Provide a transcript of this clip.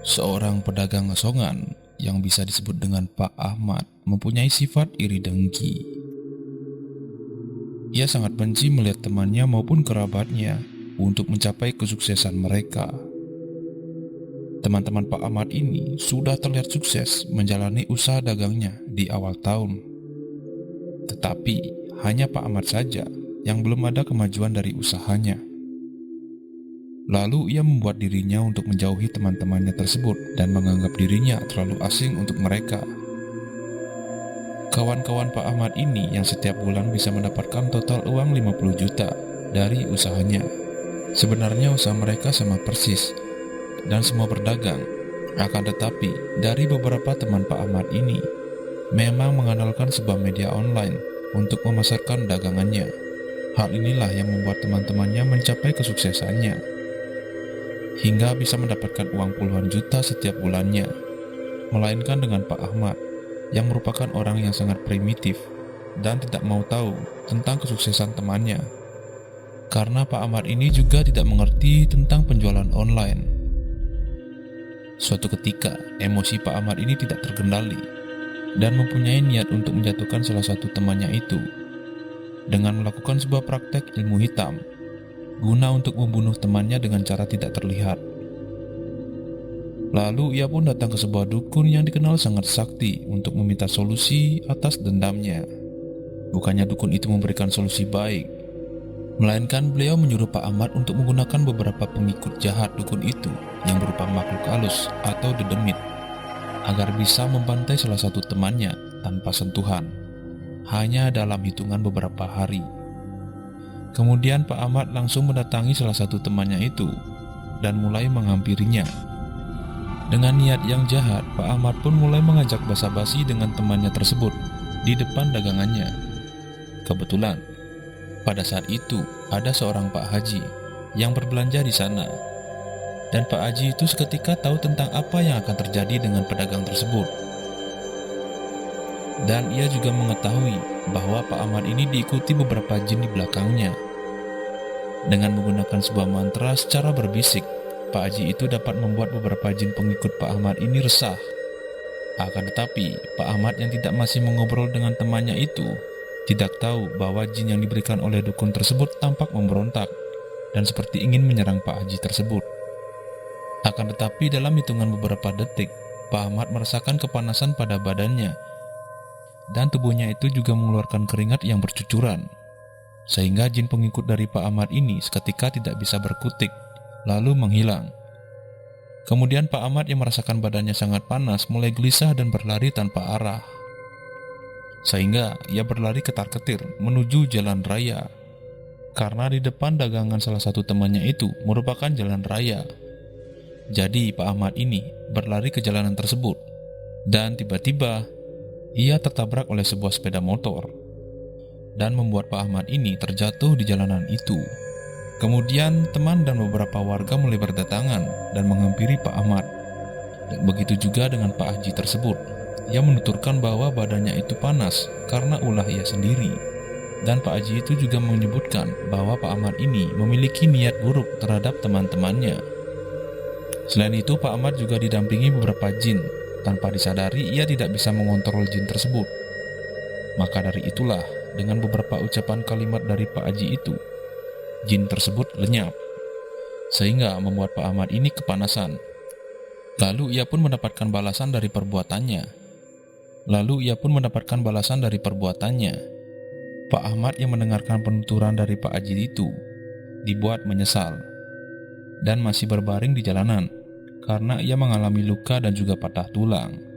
Seorang pedagang asongan yang bisa disebut dengan Pak Ahmad mempunyai sifat iri dengki. Ia sangat benci melihat temannya maupun kerabatnya untuk mencapai kesuksesan mereka. Teman-teman Pak Ahmad ini sudah terlihat sukses menjalani usaha dagangnya di awal tahun. Tetapi hanya Pak Ahmad saja yang belum ada kemajuan dari usahanya. Lalu ia membuat dirinya untuk menjauhi teman-temannya tersebut dan menganggap dirinya terlalu asing untuk mereka. Kawan-kawan Pak Ahmad ini yang setiap bulan bisa mendapatkan total uang 50 juta dari usahanya. Sebenarnya usaha mereka sama persis dan semua berdagang. Akan tetapi dari beberapa teman Pak Ahmad ini memang mengandalkan sebuah media online untuk memasarkan dagangannya. Hal inilah yang membuat teman-temannya mencapai kesuksesannya hingga bisa mendapatkan uang puluhan juta setiap bulannya, melainkan dengan Pak Ahmad yang merupakan orang yang sangat primitif dan tidak mau tahu tentang kesuksesan temannya. Karena Pak Ahmad ini juga tidak mengerti tentang penjualan online. Suatu ketika, emosi Pak Ahmad ini tidak terkendali dan mempunyai niat untuk menjatuhkan salah satu temannya itu dengan melakukan sebuah praktek ilmu hitam guna untuk membunuh temannya dengan cara tidak terlihat. Lalu ia pun datang ke sebuah dukun yang dikenal sangat sakti untuk meminta solusi atas dendamnya. Bukannya dukun itu memberikan solusi baik, melainkan beliau menyuruh Pak Ahmad untuk menggunakan beberapa pengikut jahat dukun itu yang berupa makhluk halus atau dedemit agar bisa membantai salah satu temannya tanpa sentuhan, hanya dalam hitungan beberapa hari. Kemudian Pak Ahmad langsung mendatangi salah satu temannya itu dan mulai menghampirinya. Dengan niat yang jahat, Pak Ahmad pun mulai mengajak basa-basi dengan temannya tersebut di depan dagangannya. Kebetulan, pada saat itu ada seorang Pak Haji yang berbelanja di sana. Dan Pak Haji itu seketika tahu tentang apa yang akan terjadi dengan pedagang tersebut. Dan ia juga mengetahui bahwa Pak Ahmad ini diikuti beberapa jin di belakangnya. Dengan menggunakan sebuah mantra secara berbisik, Pak Haji itu dapat membuat beberapa jin pengikut Pak Ahmad ini resah. Akan tetapi, Pak Ahmad yang tidak masih mengobrol dengan temannya itu tidak tahu bahwa jin yang diberikan oleh dukun tersebut tampak memberontak dan seperti ingin menyerang Pak Haji tersebut. Akan tetapi dalam hitungan beberapa detik, Pak Ahmad merasakan kepanasan pada badannya dan tubuhnya itu juga mengeluarkan keringat yang bercucuran, sehingga jin pengikut dari Pak Ahmad ini seketika tidak bisa berkutik, lalu menghilang. Kemudian Pak Ahmad yang merasakan badannya sangat panas mulai gelisah dan berlari tanpa arah, sehingga ia berlari ketar-ketir menuju jalan raya, karena di depan dagangan salah satu temannya itu merupakan jalan raya. Jadi Pak Ahmad ini berlari ke jalanan tersebut, dan tiba-tiba ia tertabrak oleh sebuah sepeda motor dan membuat Pak Ahmad ini terjatuh di jalanan itu. Kemudian teman dan beberapa warga mulai berdatangan dan menghampiri Pak Ahmad. Dan begitu juga dengan Pak Haji tersebut. Ia menuturkan bahwa badannya itu panas karena ulah ia sendiri. Dan Pak Haji itu juga menyebutkan bahwa Pak Ahmad ini memiliki niat buruk terhadap teman-temannya. Selain itu, Pak Ahmad juga didampingi beberapa jin. Tanpa disadari, ia tidak bisa mengontrol jin tersebut. Maka dari itulah, dengan beberapa ucapan kalimat dari Pak Haji itu, jin tersebut lenyap, sehingga membuat Pak Ahmad ini kepanasan. Lalu ia pun mendapatkan balasan dari perbuatannya. Pak Ahmad yang mendengarkan penuturan dari Pak Haji itu dibuat menyesal dan masih berbaring di jalanan karena ia mengalami luka dan juga patah tulang.